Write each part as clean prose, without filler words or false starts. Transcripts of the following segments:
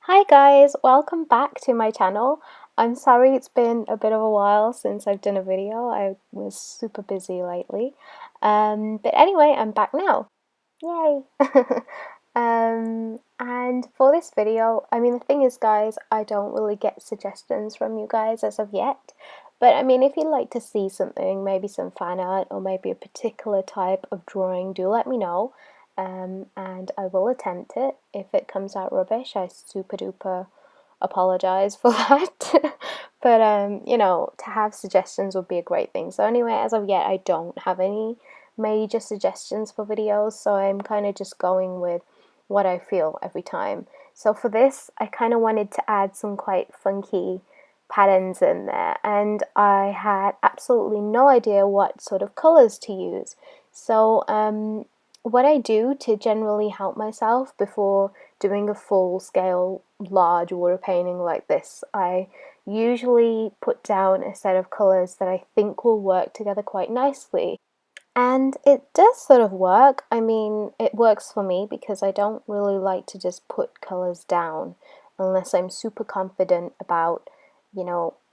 Hi guys, welcome back to my channel. I'm sorry it's been a bit of a while since I've done a video. I was super busy lately. But anyway, I'm back now. Yay! And for this video, the thing is guys, I don't really get suggestions from you guys as of yet. But if you'd like to see something, maybe some fan art or maybe a particular type of drawing, do let me know. And I will attempt it. If it comes out rubbish, I super duper apologize for that. But to have suggestions would be a great thing. So anyway, as of yet, I don't have any major suggestions for videos, so I'm kind of just going with what I feel every time. So for this, I kind of wanted to add some quite funky patterns in there, and I had absolutely no idea what sort of colors to use. So what I do to generally help myself before doing a full-scale large water painting like this, I usually put down a set of colors that I think will work together quite nicely. And it does sort of work. It works for me because I don't really like to just put colors down unless I'm super confident about,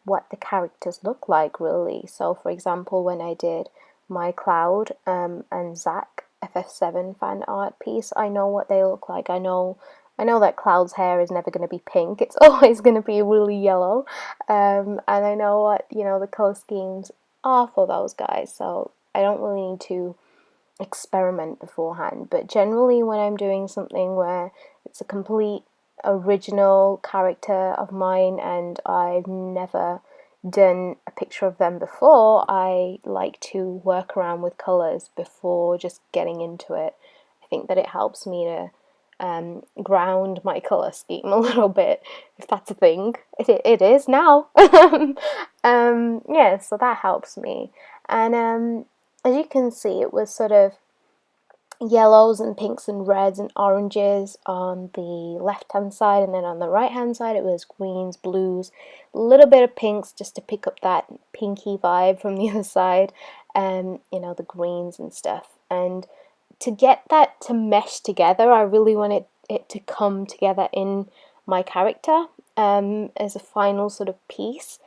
what the characters look like really. So for example, when I did my Cloud and Zack FF7 fan art piece, I know what they look like. I know that Cloud's hair is never going to be pink. It's always going to be really yellow. And I know what, the color schemes are for those guys. So I don't really need to experiment beforehand. But generally when I'm doing something where it's a complete original character of mine and I've never done a picture of them before, I like to work around with colours before just getting into it. I think that it helps me to ground my colour scheme a little bit, if that's a thing. It is now. Yeah, so that helps me. And as you can see, it was sort of yellows and pinks and reds and oranges on the left hand side, and then on the right hand side it was greens, blues, a little bit of pinks just to pick up that pinky vibe from the other side, and the greens and stuff. And to get that to mesh together, I really wanted it to come together in my character as a final sort of piece,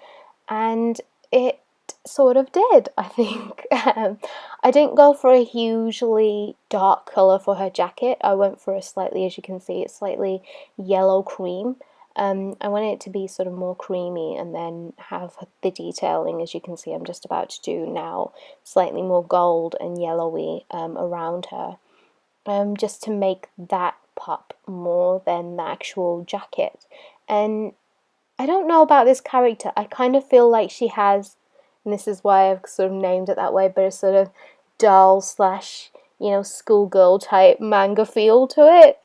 and it sort of did, I think. I didn't go for a hugely dark colour for her jacket. I went for a slightly, as you can see, it's slightly yellow cream. I wanted it to be sort of more creamy and then have the detailing, as you can see I'm just about to do now, slightly more gold and yellowy around her, just to make that pop more than the actual jacket. And I don't know about this character. I kind of feel like she has, and this is why I've sort of named it that way, but a sort of doll slash, schoolgirl type manga feel to it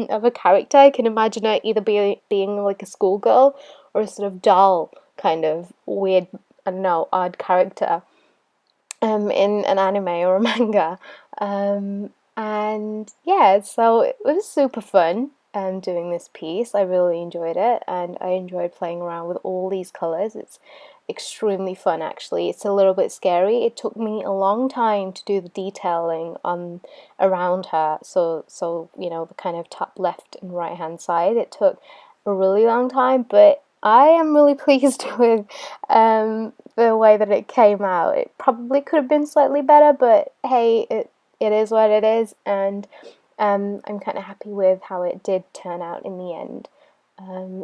of a character. I can imagine her either being like a schoolgirl or a sort of doll kind of weird, I don't know, odd character in an anime or a manga. And yeah, so it was super fun doing this piece. I really enjoyed it, and I enjoyed playing around with all these colours. It's extremely fun actually. It's a little bit scary. It took me a long time to do the detailing on around her, so the kind of top left and right hand side. It took a really long time, but I am really pleased with the way that it came out. It probably could have been slightly better, but hey, it is what it is, and I'm kind of happy with how it did turn out in the end.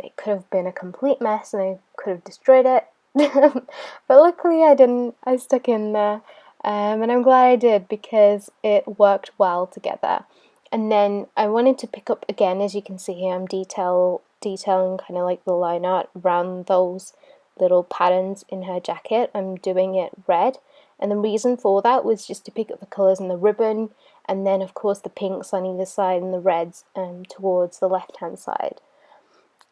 It could have been a complete mess and I could have destroyed it, but luckily I didn't. I stuck in there, and I'm glad I did because it worked well together. And then I wanted to pick up again, as you can see here, I'm detailing kind of like the line art around those little patterns in her jacket. I'm doing it red, and the reason for that was just to pick up the colours in the ribbon, and then of course the pinks on either side and the reds towards the left hand side.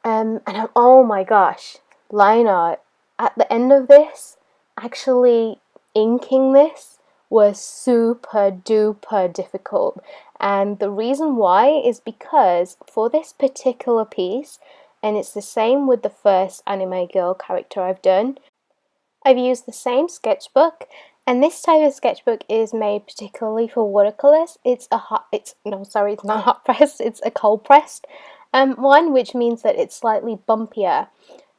Oh my gosh, line art. At the end of this, actually inking this was super duper difficult. And the reason why is because for this particular piece, and it's the same with the first anime girl character I've done, I've used the same sketchbook, and this type of sketchbook is made particularly for watercolors. It's not hot pressed, it's a cold pressed One, which means that it's slightly bumpier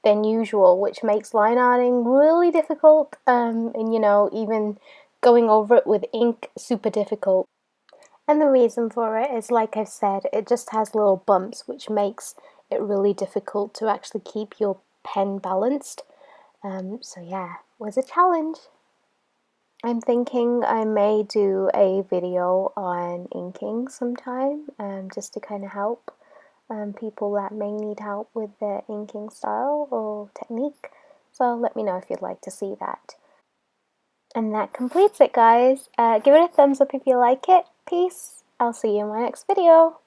than usual, which makes line arting really difficult, and even going over it with ink, super difficult. And the reason for it is, like I've said, it just has little bumps, which makes it really difficult to actually keep your pen balanced. So yeah, it was a challenge. I'm thinking I may do a video on inking sometime, just to kind of help people that may need help with their inking style or technique. So let me know if you'd like to see that. And that completes it, guys. Give it a thumbs up if you like it. Peace. I'll see you in my next video.